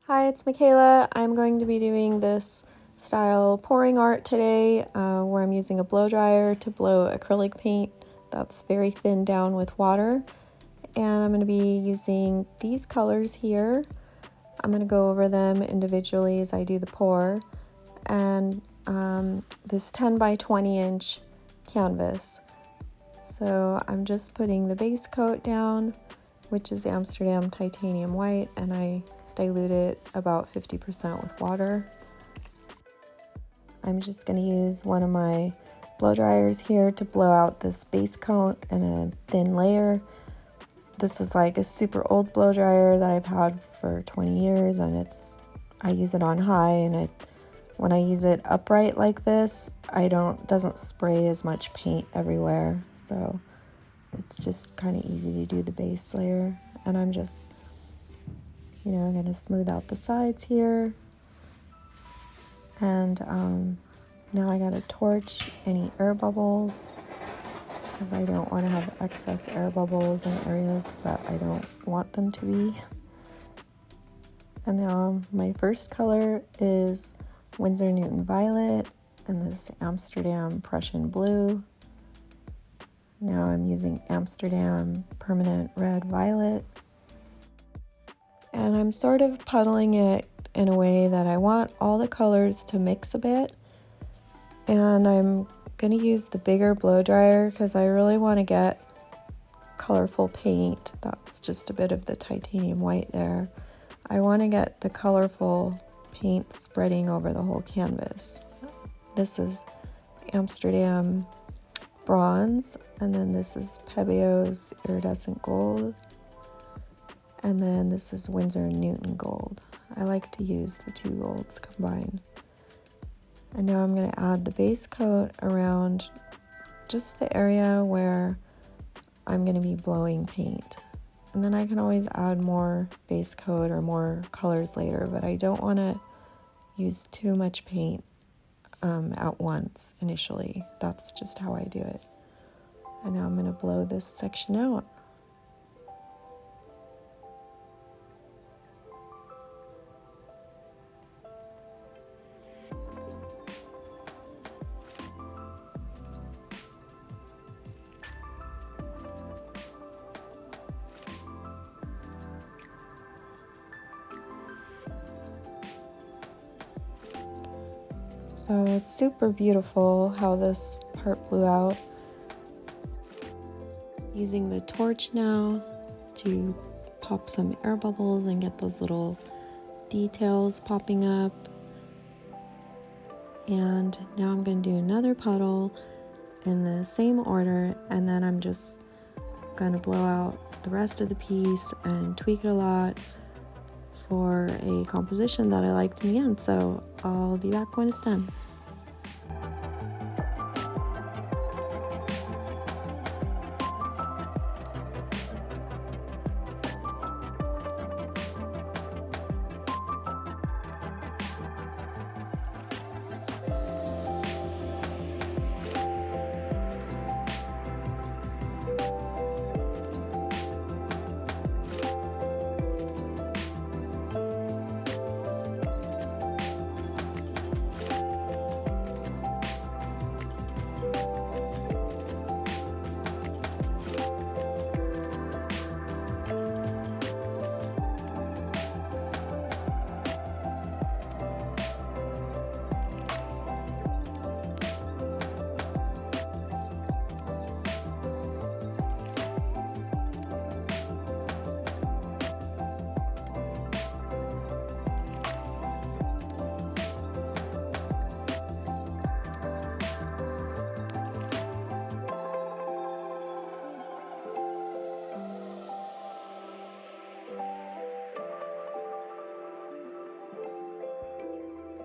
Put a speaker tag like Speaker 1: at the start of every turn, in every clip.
Speaker 1: Hi, it's Michaela. I'm going to be doing this style pouring art today where I'm using a blow dryer to blow acrylic paint that's very thinned down with water. And I'm going to be using these colors here. I'm going to go over them individually as I do the pour. And this 10 by 20 inch canvas. So I'm just putting the base coat down, which is Amsterdam titanium white, and I dilute it about 50% with water. I'm just going to use one of my blow dryers here to blow out this base coat and a thin layer. This is like a super old blow dryer that I've had for 20 years, and I use it on high, and when I use it upright like this, doesn't spray as much paint everywhere, so it's just kind of easy to do the base layer. And I'm just I'm going to smooth out the sides here. And now I got to torch any air bubbles because I don't want to have excess air bubbles in areas that I don't want them to be. And now my first color is Winsor Newton Violet and this Amsterdam Prussian Blue. Now I'm using Amsterdam Permanent Red Violet. And I'm sort of puddling it in a way that I want all the colors to mix a bit. And I'm going to use the bigger blow dryer because I really want to get colorful paint. That's just a bit of the titanium white there. I want to get the colorful paint spreading over the whole canvas. This is Amsterdam Bronze, and then this is Pebio's Iridescent Gold. And then this is Winsor Newton Gold. I like to use the two golds combined. And now I'm going to add the base coat around just the area where I'm going to be blowing paint. And then I can always add more base coat or more colors later, but I don't want to use too much paint at once initially. That's just how I do it. And now I'm going to blow this section out. So it's super beautiful how this part blew out. Using the torch now to pop some air bubbles and get those little details popping up. And now I'm going to do another puddle in the same order, and then I'm just going to blow out the rest of the piece and tweak it a lot for a composition that I liked in the end. So I'll be back when it's done.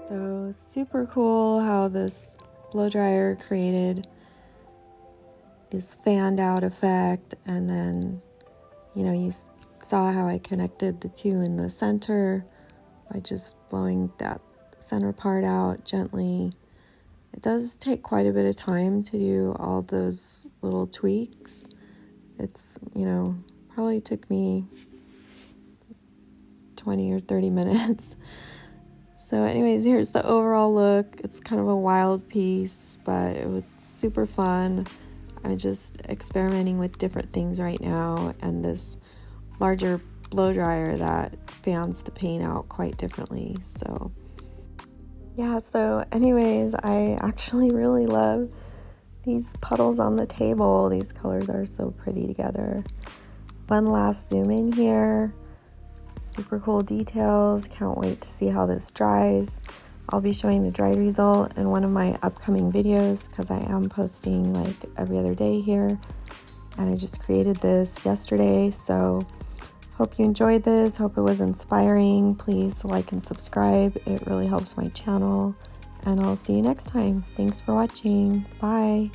Speaker 1: So super cool how this blow dryer created this fanned out effect, and then you saw how I connected the two in the center by just blowing that center part out gently. It does take quite a bit of time to do all those little tweaks. It's probably took me 20 or 30 minutes. So anyways, here's the overall look. It's kind of a wild piece, but it was super fun. I'm just experimenting with different things right now, and this larger blow dryer that fans the paint out quite differently. So yeah, so anyways, I actually really love these puddles on the table. These colors are so pretty together. One last zoom in here. Super cool details. Can't wait to see how this dries. I'll be showing the dried result in one of my upcoming videos because I am posting like every other day here. And I just created this yesterday, so hope you enjoyed this. Hope it was inspiring. Please like and subscribe. It really helps my channel. And I'll see you next time. Thanks for watching. Bye.